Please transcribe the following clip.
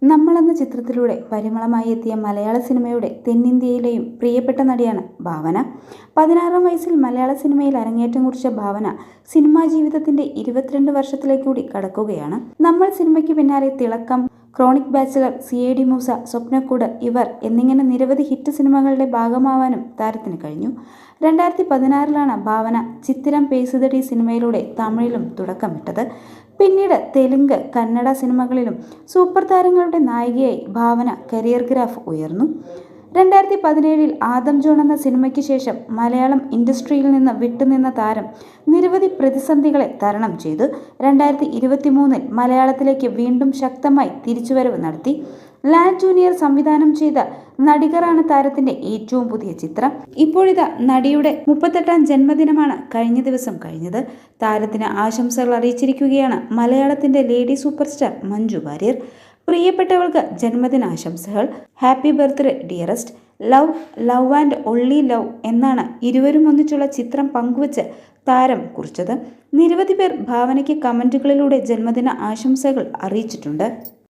നമ്മളെന്ന ചിത്രത്തിലൂടെ പരിമളമായി എത്തിയ മലയാള സിനിമയുടെ തെന്നിന്ത്യയിലെയും പ്രിയപ്പെട്ട നടിയാണ് ഭാവന. 16-ാം വയസ്സിൽ മലയാള സിനിമയിൽ അരങ്ങേറ്റം കുറിച്ച ഭാവന സിനിമാ ജീവിതത്തിന്റെ 22 വർഷത്തിലേക്ക് കൂടി കടക്കുകയാണ്. നമ്മൾ സിനിമയ്ക്ക് പിന്നാലെ തിളക്കം, ക്രോണിക് ബാച്ചിലർ, CID മൂസ, സ്വപ്നക്കൂട്, ഇവർ എന്നിങ്ങനെ നിരവധി ഹിറ്റ് സിനിമകളുടെ ഭാഗമാവാനും താരത്തിന് കഴിഞ്ഞു. 2016-ലാണ് ഭാവന ചിത്തിരം പേസുതടി സിനിമയിലൂടെ തമിഴിലും തുടക്കമിട്ടത്. പിന്നീട് തെലുങ്ക്, കന്നഡ സിനിമകളിലും സൂപ്പർ താരങ്ങളുടെ നായികയായി ഭാവന കരിയർ ഗ്രാഫ് ഉയർന്നു. 2017-ൽ ആദം ജോൺ എന്ന സിനിമയ്ക്ക് ശേഷം മലയാളം ഇൻഡസ്ട്രിയിൽ നിന്ന് വിട്ടുനിന്ന താരം നിരവധി പ്രതിസന്ധികളെ തരണം ചെയ്തു. 2023-ൽ മലയാളത്തിലേക്ക് വീണ്ടും ശക്തമായി തിരിച്ചുവരവ് നടത്തി. ലാൽ ജൂനിയർ സംവിധാനം ചെയ്ത നടികറാണ് താരത്തിന്റെ ഏറ്റവും പുതിയ ചിത്രം. ഇപ്പോഴിതാ നടിയുടെ 38-ാം ജന്മദിനമാണ് കഴിഞ്ഞ ദിവസം കഴിഞ്ഞത്. താരത്തിന് ആശംസകൾ അറിയിച്ചിരിക്കുകയാണ് മലയാളത്തിന്റെ lady super star Manju Warrier. പ്രിയപ്പെട്ടവൾക്ക് ജന്മദിനാശംസകൾ. Happy birthday dearest. Love, love and only love എന്നാണ് ഇരുവരും ഒന്നിച്ചുള്ള ചിത്രം പങ്കുവച്ച് താരം കുറിച്ചത്. നിരവധി പേർ ഭാവനയ്ക്ക് കമന്റുകളിലൂടെ ജന്മദിന ആശംസകൾ അറിയിച്ചിട്ടുണ്ട്.